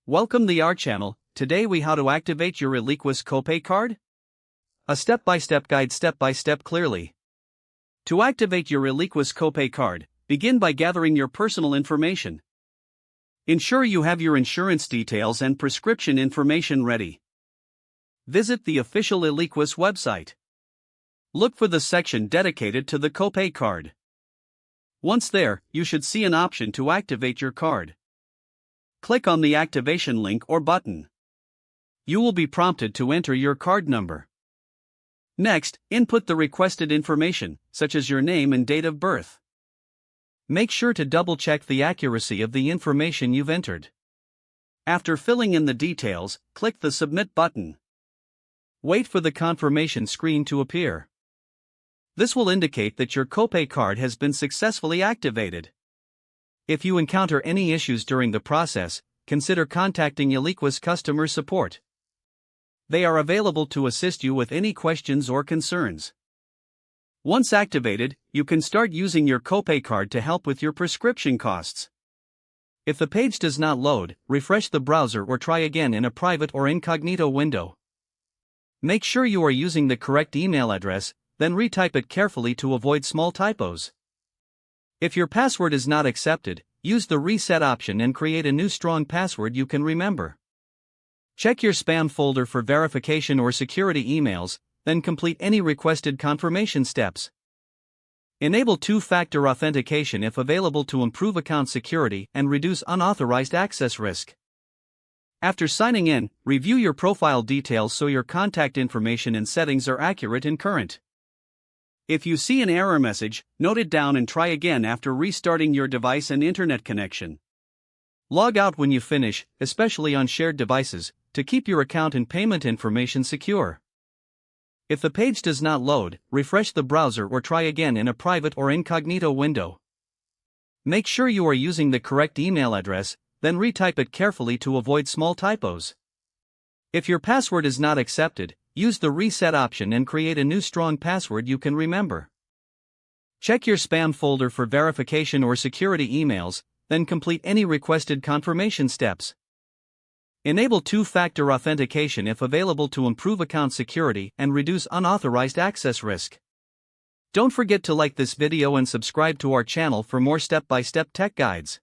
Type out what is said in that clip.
Welcome to our channel. Today we how to activate your ELIQUIS Co-Pay Card. A step-by-step guide, step-by-step clearly. To activate your ELIQUIS Co-Pay Card, begin by gathering your personal information. Ensure you have your insurance details and prescription information ready. Visit the official ELIQUIS website. Look for the section dedicated to the Co-Pay Card. Once there, you should see an option to activate your card. Click on the activation link or button. You will be prompted to enter your card number. Next, input the requested information, such as your name and date of birth. Make sure to double-check the accuracy of the information you've entered. After filling in the details, click the Submit button. Wait for the confirmation screen to appear. This will indicate that your Co-Pay Card has been successfully activated. If you encounter any issues during the process, consider contacting ELIQUIS customer support. They are available to assist you with any questions or concerns. Once activated, you can start using your Co-Pay Card to help with your prescription costs. If the page does not load, refresh the browser or try again in a private or incognito window. Make sure you are using the correct email address, then retype it carefully to avoid small typos. If your password is not accepted, use the reset option and create a new strong password you can remember. Check your spam folder for verification or security emails, then complete any requested confirmation steps. Enable two-factor authentication if available to improve account security and reduce unauthorized access risk. After signing in, review your profile details so your contact information and settings are accurate and current. If you see an error message, note it down and try again after restarting your device and internet connection. Log out when you finish, especially on shared devices, to keep your account and payment information secure. If the page does not load, refresh the browser or try again in a private or incognito window. Make sure you are using the correct email address, then retype it carefully to avoid small typos. If your password is not accepted, use the reset option and create a new strong password you can remember. Check your spam folder for verification or security emails, then complete any requested confirmation steps. Enable two-factor authentication if available to improve account security and reduce unauthorized access risk. Don't forget to like this video and subscribe to our channel for more step-by-step tech guides.